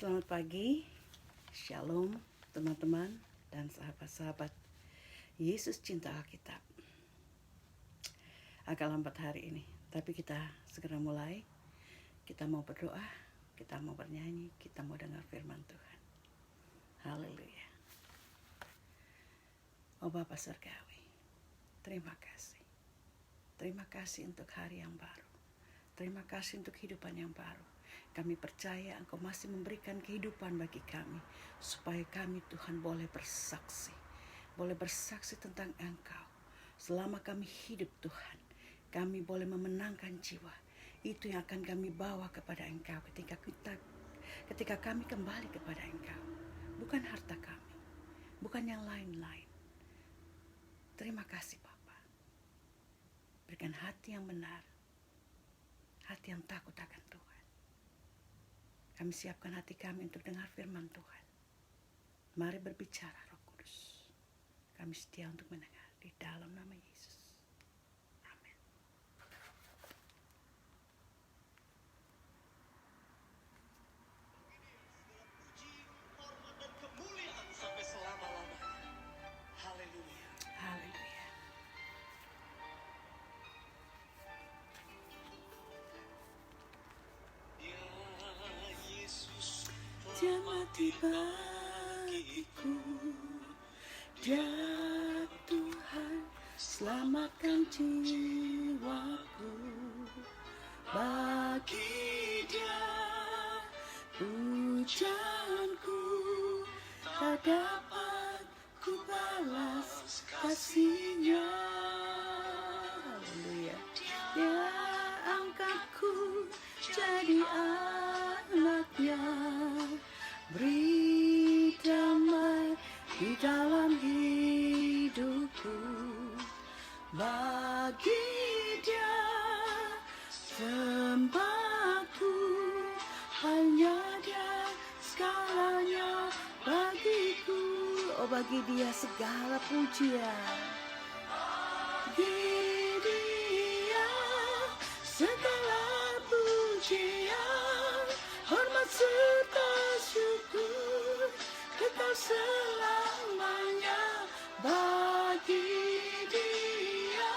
Selamat pagi, Shalom teman-teman dan sahabat-sahabat Yesus cinta Alkitab. Agak lambat hari ini, tapi kita segera mulai. Kita mau berdoa, kita mau bernyanyi, kita mau dengar firman Tuhan. Haleluya. Oh Bapa Surgawi, terima kasih. Terima kasih untuk hari yang baru. Terima kasih untuk kehidupan yang baru. Kami percaya Engkau masih memberikan kehidupan bagi kami, supaya kami Tuhan boleh bersaksi tentang Engkau. Selama kami hidup Tuhan, kami boleh memenangkan jiwa. Itu yang akan kami bawa kepada Engkau ketika kami kembali kepada Engkau. Bukan harta kami, bukan yang lain-lain. Terima kasih Bapa. Berikan hati yang benar, hati yang takut akan Tuhan. Kami siapkan hati kami untuk dengar firman Tuhan. Mari berbicara Roh Kudus. Kami setia untuk mendengar di dalam nama Yesus. Amin. Puji, hormat dan kemuliaan sampai selama-lamanya. Haleluya. Haleluya. Ya Yesus Dia mati bagiku, Dia Tuhan selamatkan jiwaku. Bagi Dia pujaanku tak dapat ku balas kasih-Nya. Haleluya. Dia angkatku jadi anaknya, beri damai di dalam hidupku. Bagi Dia sembahku, hanya Dia segalanya bagiku. Oh, bagi Dia segala pujian, bagi Dia segala pujian, hormat serta syukur kekal selamanya. Bagi Dia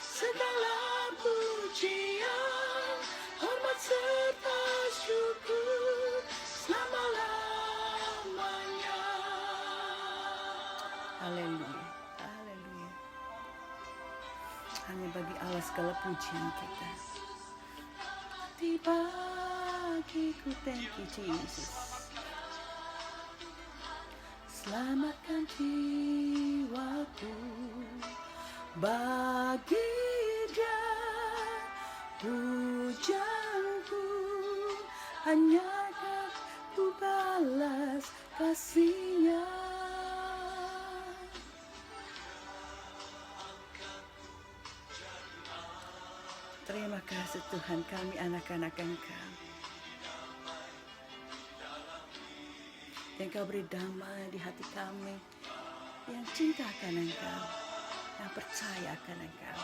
segala pujian, hormat serta syukur selama-lamanya. Haleluya, haleluya. Hanya bagi Allah segala pujian kita. Di bagiku, thank you Jesus. Selamatkan jiwaku. Bagi Dia pujaanku, hanya dapat ku balas kasih-Nya. Terima kasih Tuhan, kami anak-anak Engkau. Engkau beri damai di hati kami yang cinta akan Engkau, yang percaya akan Engkau.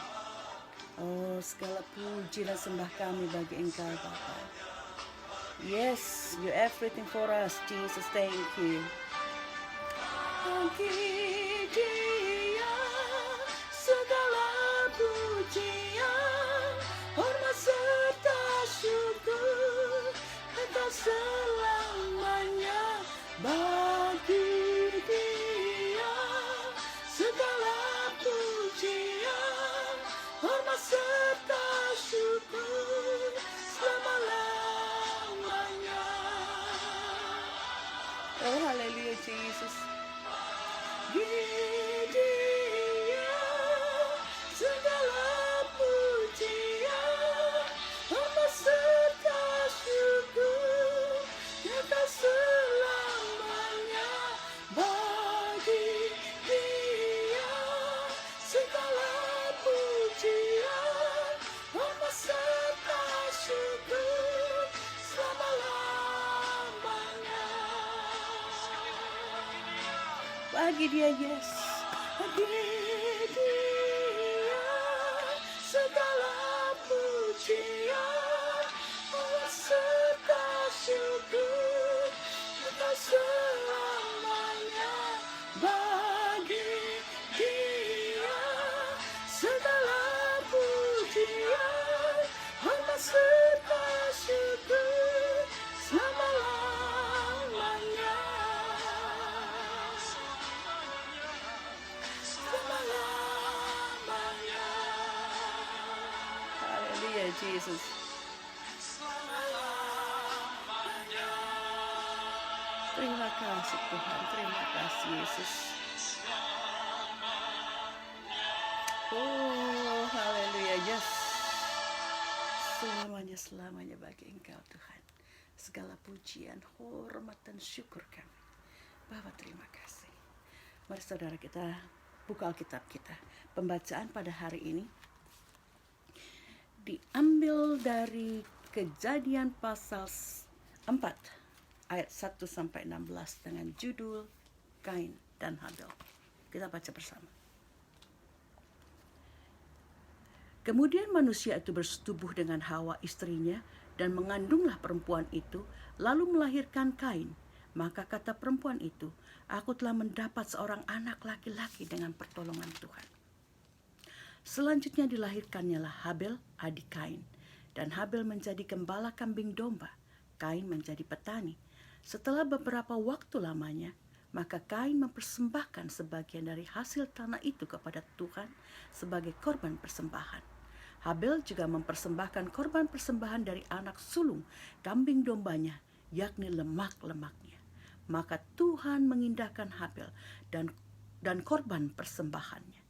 Oh, segala puji dan sembah kami bagi Engkau Bapa. Yes, you everything for us, Jesus, thank you. Bagi Dia segala pujian, hormat serta syukur kekal selamanya. Bagi Dia segala pujian, hormat serta syukur selama-lamanya. Oh, haleluya Jesus. Bagi Dia segala pujian, hormat serta syukur kekal selamanya. Bagi Dia segala pujian, hormat serta syukur selama-lamanya. Bagi Dia, yes. Bagi Dia segala pujian, hormat serta syukur Terima kasih Tuhan, terima kasih Yesus. Oh, haleluya, yes. Selamanya bagi Engkau Tuhan. Segala pujian, hormat dan syukur kami. Bapa, terima kasih. Mari saudara kita buka Alkitab kita. Pembacaan pada hari ini diambil dari Kejadian pasal 4 ayat 1 sampai 16 dengan judul Kain dan Habel. Kita baca bersama. Kemudian manusia itu bersetubuh dengan Hawa istrinya dan mengandunglah perempuan itu, lalu melahirkan Kain. Maka kata perempuan itu, aku telah mendapat seorang anak laki-laki dengan pertolongan Tuhan. Selanjutnya dilahirkannya lah Habel, adik Kain. Dan Habel menjadi gembala kambing domba, Kain menjadi petani. Setelah beberapa waktu lamanya, maka Kain mempersembahkan sebagian dari hasil tanah itu kepada Tuhan sebagai korban persembahan. Habel juga mempersembahkan korban persembahan dari anak sulung kambing dombanya, yakni lemak-lemaknya. Maka Tuhan mengindahkan Habel dan korban persembahannya.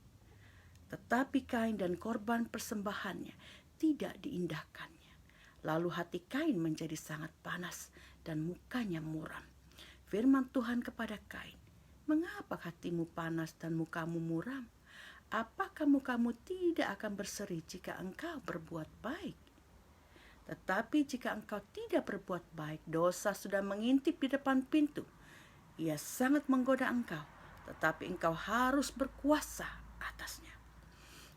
Tetapi Kain dan korban persembahannya tidak diindahkannya. Lalu hati Kain menjadi sangat panas dan mukanya muram. Firman Tuhan kepada Kain, mengapa hatimu panas dan mukamu muram? Apakah mukamu tidak akan berseri jika engkau berbuat baik? Tetapi jika engkau tidak berbuat baik, dosa sudah mengintip di depan pintu. Ia sangat menggoda engkau, tetapi engkau harus berkuasa atasnya.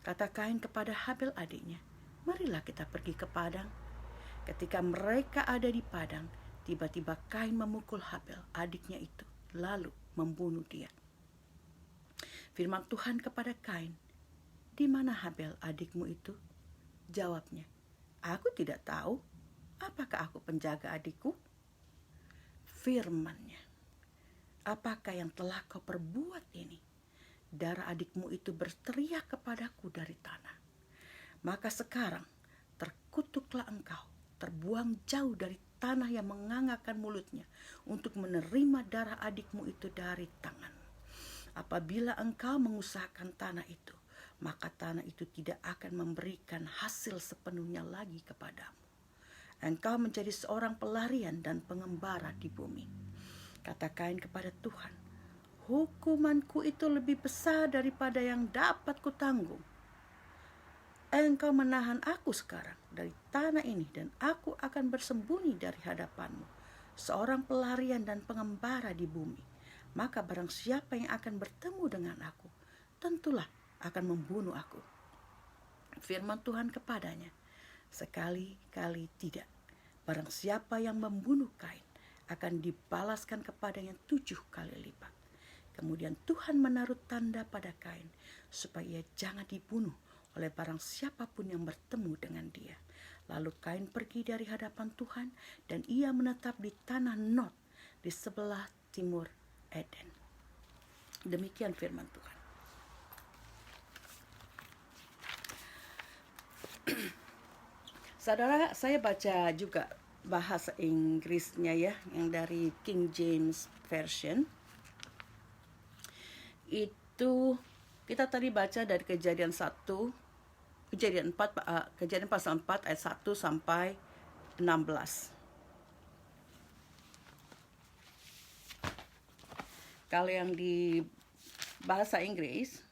Kata Kain kepada Habel adiknya, marilah kita pergi ke padang. Ketika mereka ada di padang, tiba-tiba Kain memukul Habel, adiknya itu, lalu membunuh dia. Firman Tuhan kepada Kain, di mana Habel adikmu itu? Jawabnya, aku tidak tahu. Apakah aku penjaga adikku? Firman-Nya, apakah yang telah kau perbuat ini? Darah adikmu itu berteriak kepadaku dari tanah. Maka sekarang terkutuklah engkau, terbuang jauh dari tanah yang mengangakkan mulutnya untuk menerima darah adikmu itu dari tangan. Apabila engkau mengusahakan tanah itu, maka tanah itu tidak akan memberikan hasil sepenuhnya lagi kepadamu. Engkau menjadi seorang pelarian dan pengembara di bumi. Kata Kain kepada Tuhan, hukumanku itu lebih besar daripada yang dapat kutanggung. Engkau menahan aku sekarang dari tanah ini dan aku akan bersembunyi dari hadapanmu, seorang pelarian dan pengembara di bumi. Maka barang siapa yang akan bertemu dengan aku, tentulah akan membunuh aku. Firman Tuhan kepadanya, sekali-kali tidak. Barang siapa yang membunuh Kain, akan dibalaskan kepadanya 7 kali lipat. Kemudian Tuhan menaruh tanda pada Kain, supaya ia jangan dibunuh oleh barang siapapun yang bertemu dengan dia. Lalu Kain pergi dari hadapan Tuhan, dan ia menetap di tanah Nod, di sebelah timur Eden. Demikian firman Tuhan. Saudara, saya baca juga bahasa Inggrisnya ya, yang dari King James Version. Itu kita tadi baca dari Kejadian pasal 4 ayat 1 sampai 16. Kalau yang di bahasa Inggris,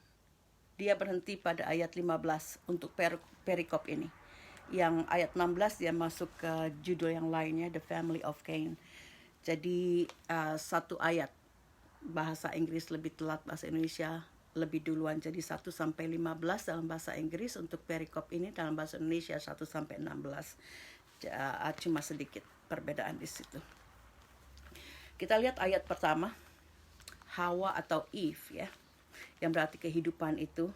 dia berhenti pada ayat 15 untuk perikop ini. Yang ayat 16 dia masuk ke judul yang lainnya, The Family of Cain. Jadi satu ayat bahasa Inggris lebih telat, bahasa Indonesia lebih duluan. Jadi 1 sampai 15 dalam bahasa Inggris untuk perikop ini, dalam bahasa Indonesia 1 sampai 16. Cuma sedikit perbedaan di situ. Kita lihat ayat pertama, Hawa atau Eve ya, yang berarti kehidupan itu.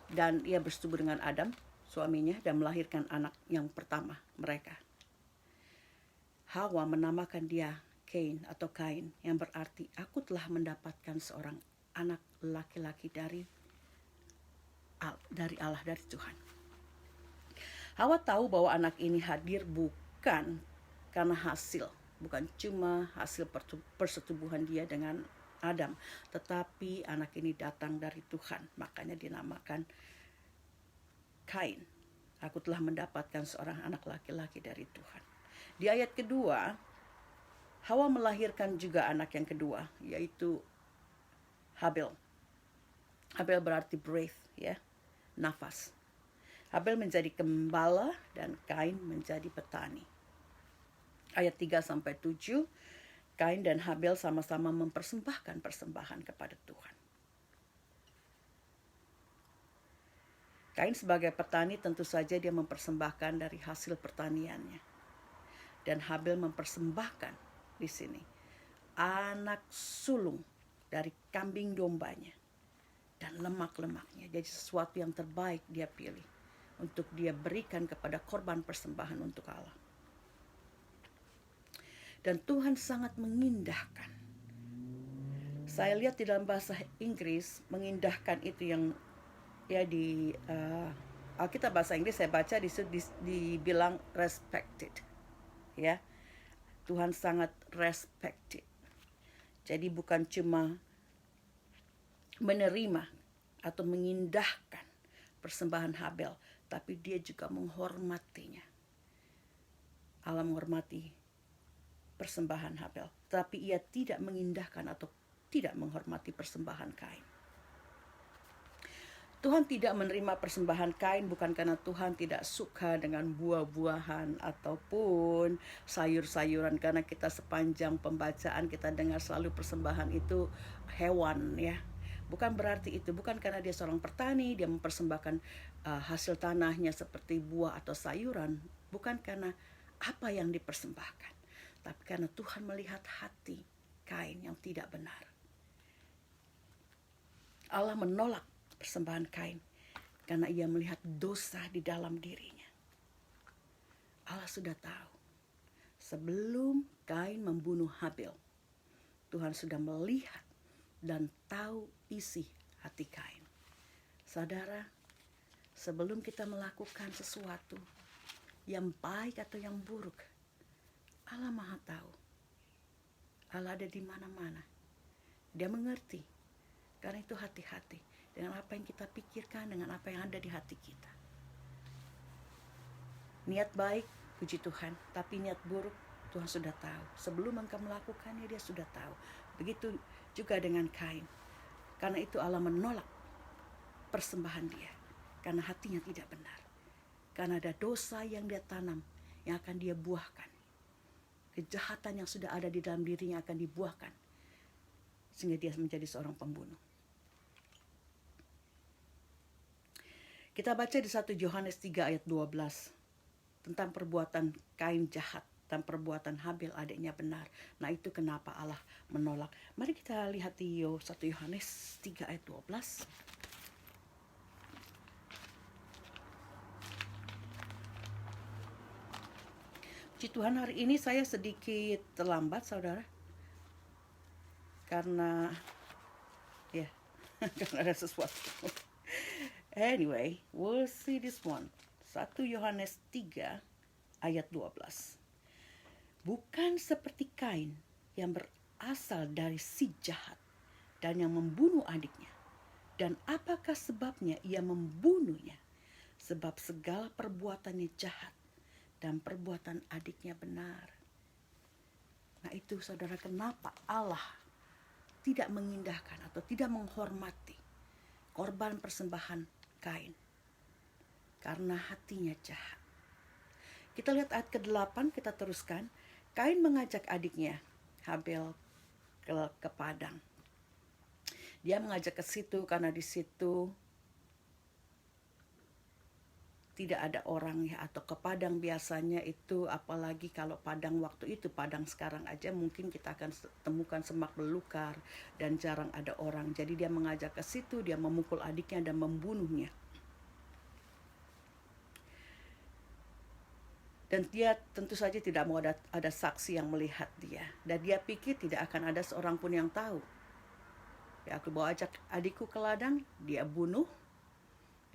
Dan ia bersetubuh dengan Adam, suaminya, dan melahirkan anak yang pertama mereka. Hawa menamakan dia Cain atau Kain, yang berarti aku telah mendapatkan seorang anak laki-laki dari Allah, dari Tuhan. Hawa tahu bahwa anak ini hadir bukan karena hasil bukan cuma hasil persetubuhan dia dengan Adam, tetapi anak ini datang dari Tuhan. Makanya dinamakan Kain. Aku telah mendapatkan seorang anak laki-laki dari Tuhan. Di ayat kedua, Hawa melahirkan juga anak yang kedua, yaitu Habel. Habel berarti breath, ya, nafas. Habel menjadi gembala dan Kain menjadi petani. Ayat 3-7, Kain dan Habel sama-sama mempersembahkan persembahan kepada Tuhan. Kain sebagai petani tentu saja dia mempersembahkan dari hasil pertaniannya. Dan Habel mempersembahkan di sini anak sulung dari kambing dombanya dan lemak-lemaknya. Jadi sesuatu yang terbaik dia pilih untuk dia berikan kepada korban persembahan untuk Allah. Dan Tuhan sangat mengindahkan. Saya lihat di dalam bahasa Inggris, mengindahkan itu yang ya di Alkitab bahasa Inggris saya baca dibilang respected. Ya. Tuhan sangat respected. Jadi bukan cuma menerima atau mengindahkan persembahan Habel, tapi dia juga menghormatinya. Allah menghormati persembahan Habel, tapi ia tidak mengindahkan atau tidak menghormati persembahan Kain. Tuhan tidak menerima persembahan Kain bukan karena Tuhan tidak suka dengan buah-buahan ataupun sayur-sayuran, karena kita sepanjang pembacaan kita dengar selalu persembahan itu hewan, ya. Bukan berarti itu, bukan karena dia seorang petani dia mempersembahkan hasil tanahnya seperti buah atau sayuran, bukan karena apa yang dipersembahkan, tapi karena Tuhan melihat hati Kain yang tidak benar. Allah menolak persembahan Kain karena ia melihat dosa di dalam dirinya. Allah sudah tahu sebelum Kain membunuh Habel, Tuhan sudah melihat dan tahu isi hati Kain. Saudara, sebelum kita melakukan sesuatu yang baik atau yang buruk, Allah Maha tahu. Allah ada di mana-mana. Dia mengerti. Karena itu hati-hati dengan apa yang kita pikirkan, dengan apa yang ada di hati kita. Niat baik, puji Tuhan, tapi niat buruk Tuhan sudah tahu. Sebelum engkau melakukannya, dia sudah tahu. Begitu juga dengan Kain. Karena itu Allah menolak persembahan dia. Karena hatinya tidak benar. Karena ada dosa yang dia tanam, yang akan dia buahkan. Kejahatan yang sudah ada di dalam dirinya akan dibuahkan. Sehingga dia menjadi seorang pembunuh. Kita baca di 1 Yohanes 3 ayat 12 tentang perbuatan Kain jahat dan perbuatan Habel adiknya benar. Nah, itu kenapa Allah menolak. Mari kita lihat di 1 Yohanes 3 ayat 12. Puji Tuhan, hari ini saya sedikit terlambat, saudara. Karena ya, karena ada sesuatu. Anyway, we'll see this one. 1 Yohanes 3 ayat 12. Bukan seperti Kain yang berasal dari si jahat dan yang membunuh adiknya. Dan apakah sebabnya ia membunuhnya? Sebab segala perbuatannya jahat dan perbuatan adiknya benar. Nah, itu saudara, kenapa Allah tidak mengindahkan atau tidak menghormati korban persembahan Kain, karena hatinya jahat. Kita lihat ayat ke-8, kita teruskan. Kain mengajak adiknya Habel ke padang. Dia mengajak ke situ karena di situ tidak ada orang, ya, atau ke padang biasanya itu, apalagi kalau padang waktu itu, padang sekarang aja mungkin kita akan temukan semak belukar dan jarang ada orang. Jadi dia mengajak ke situ, dia memukul adiknya dan membunuhnya. Dan dia tentu saja tidak mau ada saksi yang melihat dia. Dan dia pikir tidak akan ada seorang pun yang tahu. Ya, aku bawa ajak adikku ke ladang, dia bunuh.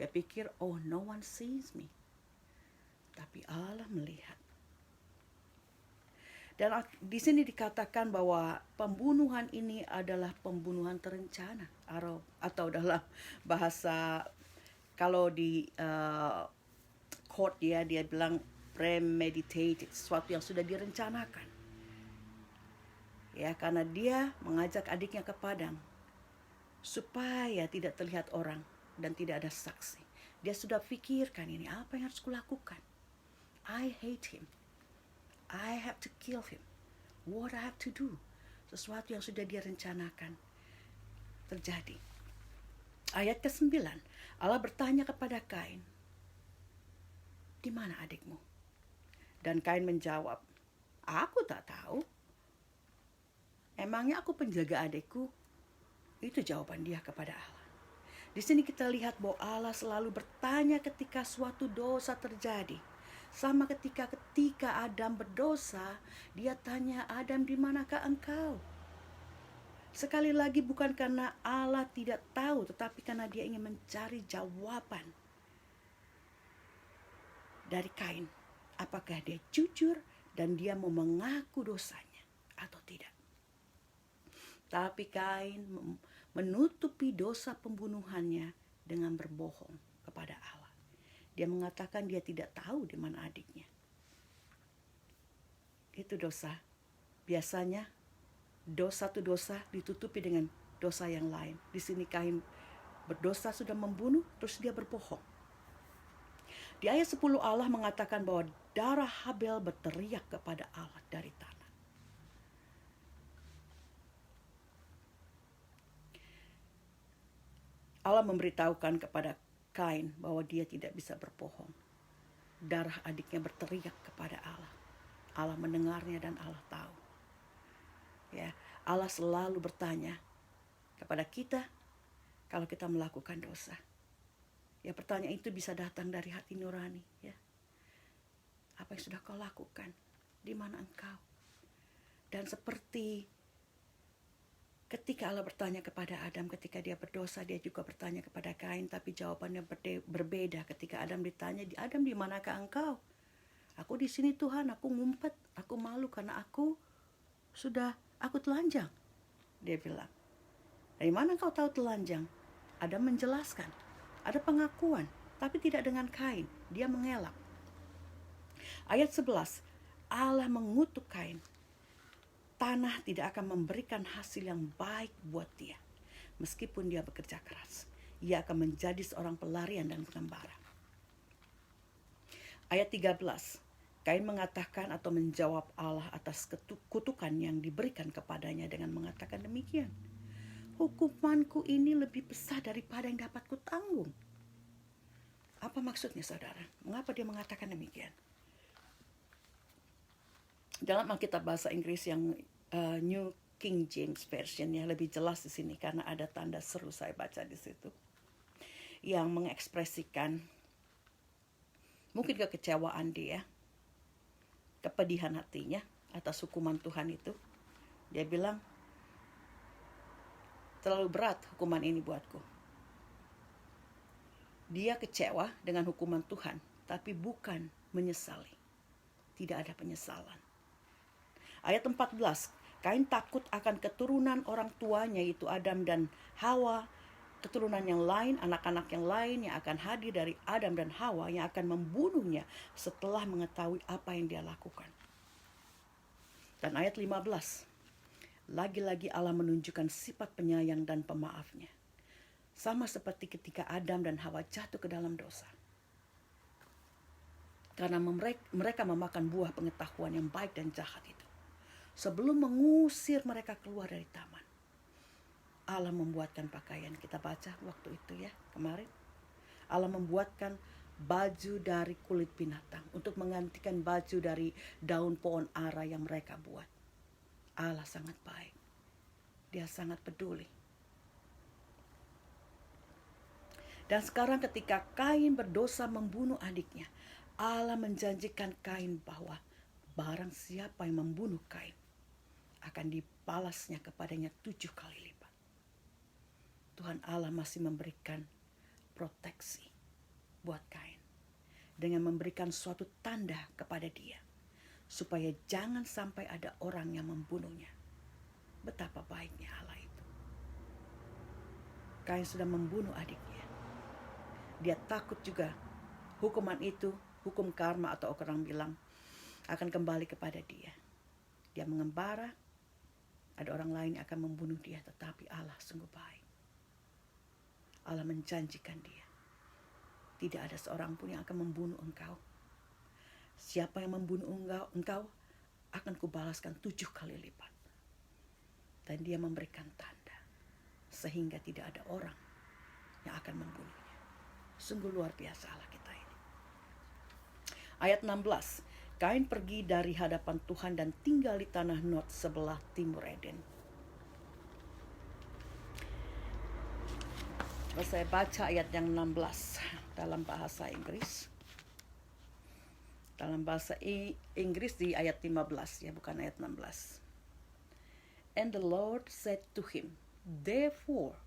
Dia pikir, oh, no one sees me. Tapi Allah melihat. Dan di sini dikatakan bahwa pembunuhan ini adalah pembunuhan terencana, atau dalam bahasa, kalau di court dia bilang premeditated, sesuatu yang sudah direncanakan. Ya, karena dia mengajak adiknya ke padang supaya tidak terlihat orang dan tidak ada saksi. Dia sudah pikirkan, ini apa yang harus kulakukan. I hate him. I have to kill him. What I have to do. Sesuatu yang sudah dia rencanakan terjadi. Ayat ke-9, Allah bertanya kepada Kain, di mana adikmu? Dan Kain menjawab, aku tak tahu. Emangnya aku penjaga adikku? Itu jawaban dia kepada Allah. Di sini kita lihat bahwa Allah selalu bertanya ketika suatu dosa terjadi. Sama ketika Adam berdosa, dia tanya, Adam, di manakah engkau? Sekali lagi bukan karena Allah tidak tahu, tetapi karena dia ingin mencari jawaban dari Kain. Apakah dia jujur dan dia mau mengaku dosanya atau tidak. Tapi Kain menutupi dosa pembunuhannya dengan berbohong kepada Allah. Dia mengatakan dia tidak tahu di mana adiknya. Itu dosa. Biasanya satu dosa ditutupi dengan dosa yang lain. Di sini Kain berdosa sudah membunuh, terus dia berbohong. Di ayat 10 Allah mengatakan bahwa darah Habel berteriak kepada Allah dari tanah. Allah memberitahukan kepada Kain bahwa dia tidak bisa berbohong. Darah adiknya berteriak kepada Allah. Allah mendengarnya dan Allah tahu. Ya, Allah selalu bertanya kepada kita kalau kita melakukan dosa. Ya, pertanyaan itu bisa datang dari hati nurani. Ya, apa yang sudah kau lakukan? Di mana engkau? Dan seperti ketika Allah bertanya kepada Adam ketika dia berdosa, dia juga bertanya kepada Kain, tapi jawabannya berbeda. Ketika Adam ditanya, Adam, di manakah engkau? Aku di sini Tuhan, aku ngumpet, aku malu karena aku telanjang. Dia bilang, dari mana kau tahu telanjang? Adam menjelaskan, ada pengakuan, tapi tidak dengan Kain. Dia mengelak. Ayat 11, Allah mengutuk Kain. Tanah tidak akan memberikan hasil yang baik buat dia. Meskipun dia bekerja keras. Ia akan menjadi seorang pelarian dan pengembara. Ayat 13. Kain mengatakan atau menjawab Allah atas kutukan yang diberikan kepadanya dengan mengatakan demikian. Hukumanku ini lebih besar daripada yang dapat kutanggung. Apa maksudnya saudara? Mengapa dia mengatakan demikian? Dalam Alkitab bahasa Inggris yang New King James Version ya lebih jelas di sini karena ada tanda seru saya baca di situ yang mengekspresikan mungkin kekecewaan dia, kepedihan hatinya atas hukuman Tuhan itu. Dia bilang, terlalu berat hukuman ini buatku. Dia kecewa dengan hukuman Tuhan, tapi bukan menyesali. Tidak ada penyesalan. Ayat 14, Kain takut akan keturunan orang tuanya yaitu Adam dan Hawa, keturunan yang lain, anak-anak yang lain yang akan hadir dari Adam dan Hawa yang akan membunuhnya setelah mengetahui apa yang dia lakukan. Dan ayat 15, lagi-lagi Allah menunjukkan sifat penyayang dan pemaafnya. Sama seperti ketika Adam dan Hawa jatuh ke dalam dosa. Karena mereka memakan buah pengetahuan yang baik dan jahat itu. Sebelum mengusir mereka keluar dari taman, Allah membuatkan pakaian. Kita baca waktu itu ya kemarin. Allah membuatkan baju dari kulit binatang untuk menggantikan baju dari daun pohon ara yang mereka buat. Allah sangat baik. Dia sangat peduli. Dan sekarang ketika Kain berdosa membunuh adiknya, Allah menjanjikan Kain bahwa barang siapa yang membunuh Kain akan dibalasnya kepadanya 7 kali lipat. Tuhan Allah masih memberikan proteksi buat Kain dengan memberikan suatu tanda kepada dia supaya jangan sampai ada orang yang membunuhnya. Betapa baiknya Allah itu. Kain sudah membunuh adiknya. Dia takut juga hukuman itu, hukum karma atau orang bilang, akan kembali kepada dia. Dia mengembara, ada orang lain yang akan membunuh dia, tetapi Allah sungguh baik. Allah menjanjikan dia, tidak ada seorang pun yang akan membunuh engkau. Siapa yang membunuh engkau akan kubalaskan 7 kali lipat. Dan dia memberikan tanda, sehingga tidak ada orang yang akan membunuhnya. Sungguh luar biasa Allah kita ini. Ayat 16, Kain pergi dari hadapan Tuhan dan tinggal di tanah Nod sebelah timur Eden. Kalau saya baca ayat yang 16 dalam bahasa Inggris. Dalam bahasa Inggris di ayat 15 ya, bukan ayat 16. And the Lord said to him, therefore,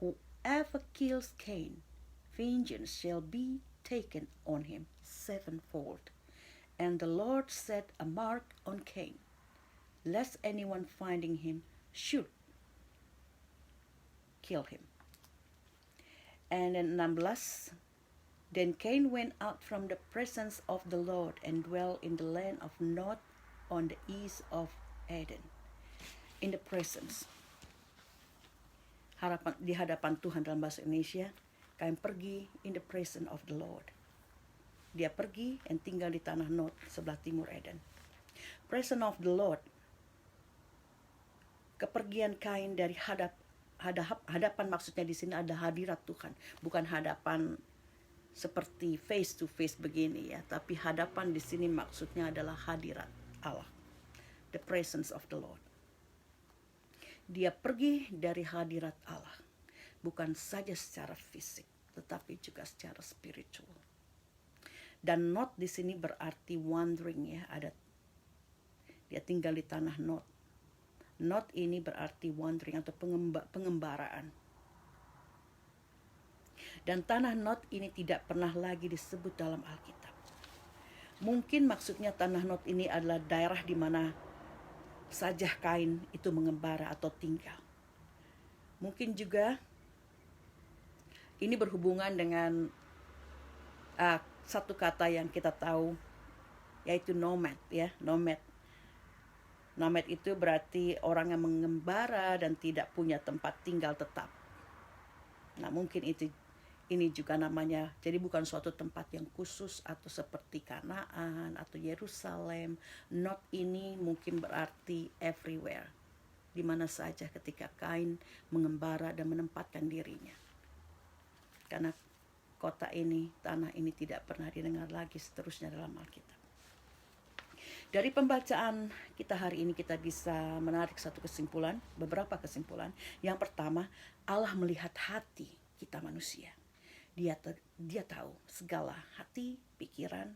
whoever kills Cain, vengeance shall be taken on him sevenfold. And the Lord set a mark on Cain, lest anyone finding him should kill him. And in 16, then Cain went out from the presence of the Lord and dwelt in the land of Nod on the east of Eden. In the presence, di hadapan Tuhan dalam bahasa Indonesia, Kain pergi in the presence of the Lord. Dia pergi dan tinggal di tanah Nod sebelah timur Eden. Presence of the Lord, kepergian Kain dari hadapan maksudnya di sini ada hadirat Tuhan, bukan hadapan seperti face to face begini ya, tapi hadapan di sini maksudnya adalah hadirat Allah, the presence of the Lord. Dia pergi dari hadirat Allah, bukan saja secara fisik, tetapi juga secara spiritual. Dan Nod di sini berarti wandering ya, dia tinggal di tanah Nod. Nod ini berarti wandering atau pengembaraan. Dan tanah Nod ini tidak pernah lagi disebut dalam Alkitab. Mungkin maksudnya tanah Nod ini adalah daerah di mana saja Kain itu mengembara atau tinggal. Mungkin juga ini berhubungan dengan satu kata yang kita tahu, yaitu nomad ya, nomad. Nomad itu berarti orang yang mengembara dan tidak punya tempat tinggal tetap. Nah, mungkin ini juga namanya, jadi bukan suatu tempat yang khusus atau seperti Kanaan atau Yerusalem. Nod ini mungkin berarti everywhere, di mana saja ketika Kain mengembara dan menempatkan dirinya. Karena kota ini, tanah ini tidak pernah didengar lagi seterusnya dalam Alkitab. Dari pembacaan kita hari ini kita bisa menarik satu kesimpulan, beberapa kesimpulan. Yang pertama, Allah melihat hati kita manusia. Dia tahu segala hati, pikiran,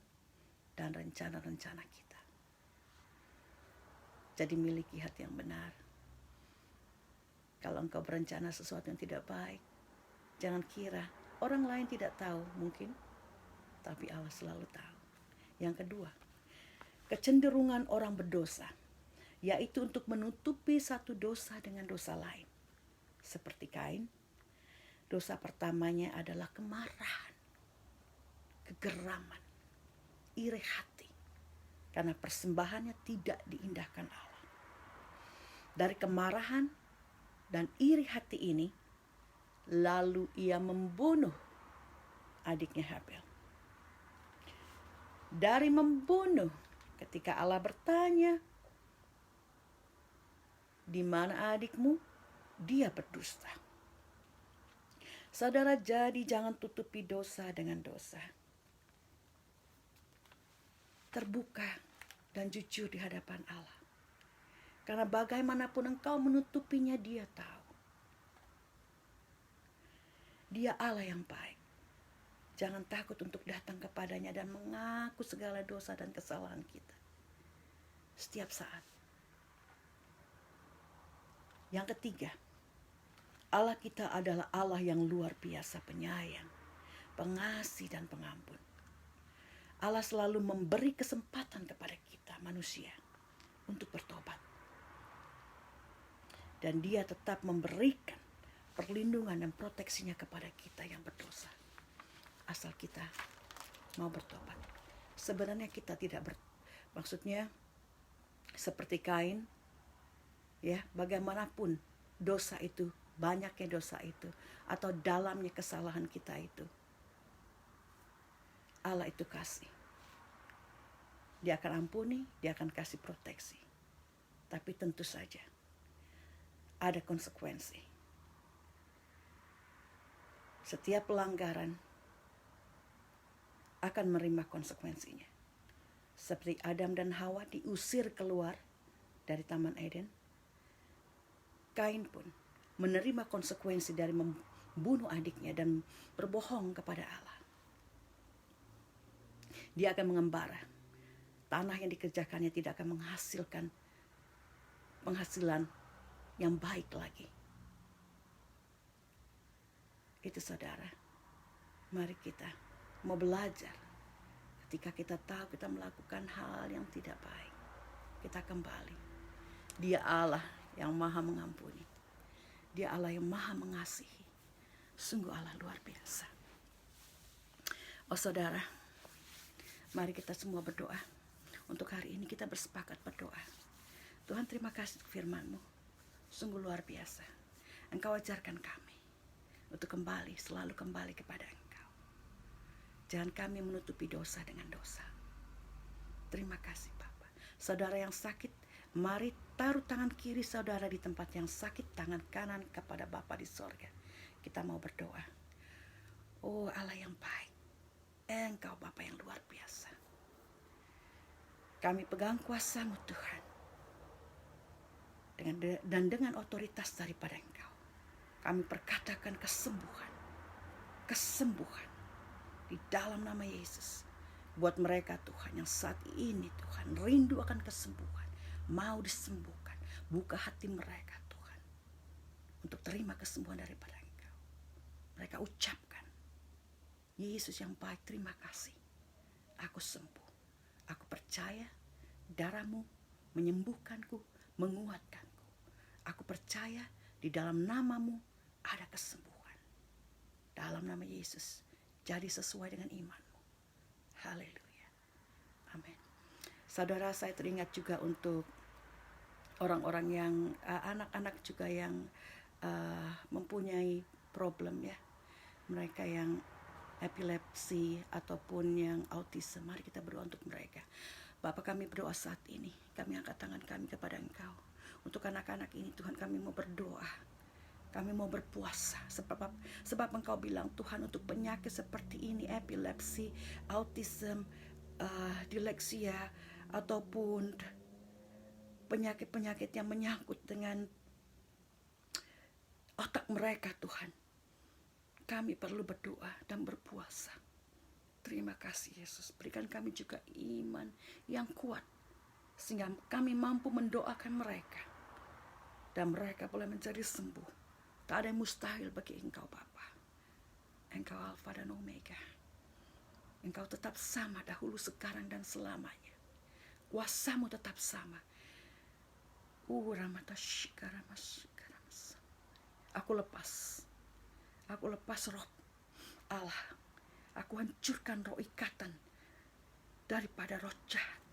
dan rencana-rencana kita. Jadi miliki hati yang benar. Kalau engkau berencana sesuatu yang tidak baik, jangan kira orang lain tidak tahu mungkin, tapi Allah selalu tahu. Yang kedua, kecenderungan orang berdosa, yaitu untuk menutupi satu dosa dengan dosa lain. Seperti Kain, dosa pertamanya adalah kemarahan, kegeraman, iri hati, karena persembahannya tidak diindahkan Allah. Dari kemarahan dan iri hati ini, lalu ia membunuh adiknya Habel. Dari membunuh, ketika Allah bertanya, "Di mana adikmu?" Dia berdusta. Saudara, jadi jangan tutupi dosa dengan dosa. Terbuka dan jujur di hadapan Allah. Karena bagaimanapun engkau menutupinya, Dia tahu. Dia Allah yang baik. Jangan takut untuk datang kepadanya dan mengaku segala dosa dan kesalahan kita. Setiap saat. Yang ketiga, Allah kita adalah Allah yang luar biasa penyayang, pengasih dan pengampun. Allah selalu memberi kesempatan kepada kita manusia untuk bertobat. Dan Dia tetap memberikan perlindungan dan proteksinya kepada kita yang berdosa. Asal kita mau bertobat. Sebenarnya kita tidak maksudnya seperti Kain, ya, bagaimanapun dosa itu, banyaknya dosa itu, atau dalamnya kesalahan kita itu, Allah itu kasih. Dia akan ampuni, Dia akan kasih proteksi. Tapi tentu saja ada konsekuensi. Setiap pelanggaran akan menerima konsekuensinya. Seperti Adam dan Hawa diusir keluar dari Taman Eden, Kain pun menerima konsekuensi dari membunuh adiknya dan berbohong kepada Allah. Dia akan mengembara. Tanah yang dikerjakannya tidak akan menghasilkan penghasilan yang baik lagi. Itu saudara, mari kita mau belajar. Ketika kita tahu kita melakukan hal yang tidak baik, kita kembali. Dia Allah yang maha mengampuni. Dia Allah yang maha mengasihi. Sungguh Allah luar biasa. Oh saudara, mari kita semua berdoa. Untuk hari ini kita bersepakat berdoa. Tuhan, terima kasih untuk firman-Mu. Sungguh luar biasa. Engkau ajarkan kami untuk kembali, selalu kembali kepada Engkau. Jangan kami menutupi dosa dengan dosa. Terima kasih Bapa. Saudara yang sakit, mari taruh tangan kiri saudara di tempat yang sakit, tangan kanan kepada Bapa di sorga. Kita mau berdoa. Oh Allah yang baik, Engkau Bapa yang luar biasa. Kami pegang kuasa-Mu Tuhan. Dan dengan otoritas daripada Engkau, kami perkatakan kesembuhan. Kesembuhan di dalam nama Yesus. Buat mereka Tuhan yang saat ini Tuhan rindu akan kesembuhan, mau disembuhkan, buka hati mereka Tuhan untuk terima kesembuhan daripada Engkau. Mereka ucapkan, Yesus yang baik, terima kasih, aku sembuh, aku percaya darah-Mu menyembuhkanku, menguatkanku. Aku percaya di dalam nama-Mu ada kesembuhan. Dalam nama Yesus, jadi sesuai dengan iman-Mu. Haleluya. Amin. Saudara, saya teringat juga untuk orang-orang yang anak-anak juga yang mempunyai problem ya. Mereka yang epilepsi ataupun yang autism. Mari kita berdoa untuk mereka. Bapa, kami berdoa saat ini. Kami angkat tangan kami kepada Engkau. Untuk anak-anak ini Tuhan, kami mau berdoa. Kami mau berpuasa. Sebab Engkau bilang Tuhan, untuk penyakit seperti ini, epilepsi, autism, dysleksia, ataupun penyakit-penyakit yang menyangkut dengan otak mereka Tuhan, kami perlu berdoa dan berpuasa. Terima kasih Yesus, berikan kami juga iman yang kuat sehingga kami mampu mendoakan mereka dan mereka boleh menjadi sembuh. Tak ada yang mustahil bagi Engkau Bapa. Engkau Alfa dan Omega. Engkau tetap sama dahulu, sekarang dan selamanya. Kuasa-Mu tetap sama. Aku lepas roh Allah. Aku hancurkan roh ikatan daripada roh jahat.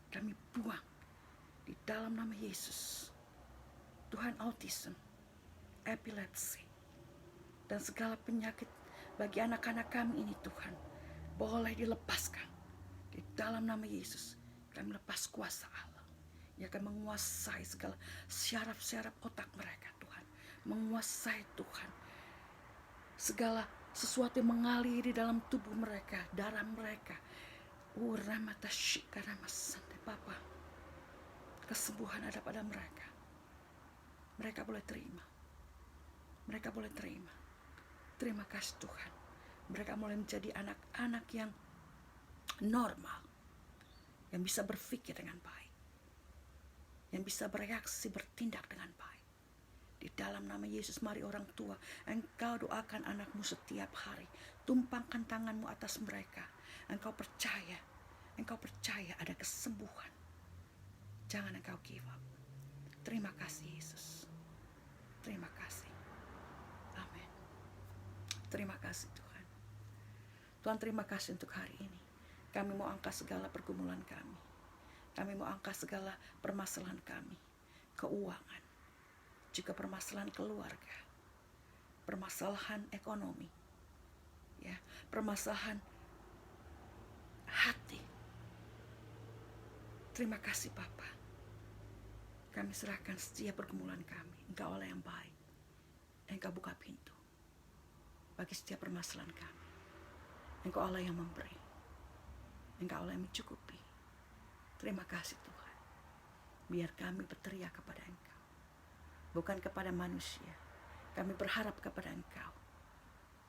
Kami buang di dalam nama Yesus. Tuhan, autism, epilepsi, dan segala penyakit bagi anak-anak kami ini Tuhan, boleh dilepaskan di dalam nama Yesus. Kami lepas kuasa Allah yang akan menguasai segala syaraf-syaraf otak mereka Tuhan. Menguasai Tuhan segala sesuatu yang mengalir di dalam tubuh mereka, darah mereka. Bapa, kesembuhan ada pada mereka. Mereka boleh terima. Mereka boleh terima. Terima kasih Tuhan. Mereka mulai menjadi anak-anak yang normal, yang bisa berpikir dengan baik, yang bisa bereaksi, bertindak dengan baik. Di dalam nama Yesus, mari orang tua, Engkau doakan anakmu setiap hari. Tumpangkan tanganmu atas mereka. Engkau percaya ada kesembuhan Jangan engkau give up. Terima kasih Yesus. Terima kasih. Amin. Terima kasih Tuhan. Tuhan, terima kasih untuk hari ini. Kami mau angkat segala pergumulan kami. Kami mau angkat segala permasalahan kami. Keuangan. Juga permasalahan keluarga. Permasalahan ekonomi. Ya, permasalahan hati. Terima kasih Bapa. Kami serahkan setiap pergumulan kami. Engkau Allah yang baik. Engkau buka pintu bagi setiap permasalahan kami. Engkau Allah yang memberi. Engkau Allah yang mencukupi. Terima kasih Tuhan. Biar kami berteriak kepada Engkau, bukan kepada manusia. Kami berharap kepada Engkau,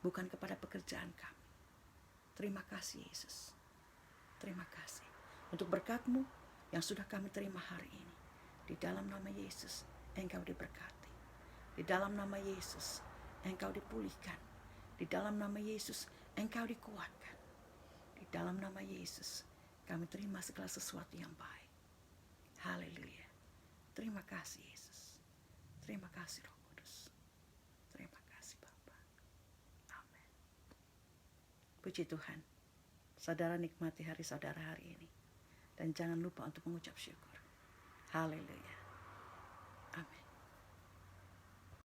bukan kepada pekerjaan kami. Terima kasih Yesus. Terima kasih untuk berkat-Mu yang sudah kami terima hari ini. Di dalam nama Yesus, Engkau diberkati. Di dalam nama Yesus, Engkau dipulihkan. Di dalam nama Yesus, Engkau dikuatkan. Di dalam nama Yesus, kami terima segala sesuatu yang baik. Haleluya. Terima kasih Yesus. Terima kasih Roh Kudus. Terima kasih Bapa. Amin. Puji Tuhan. Saudara nikmati hari saudara hari ini. Dan jangan lupa untuk mengucap syukur. Haleluya.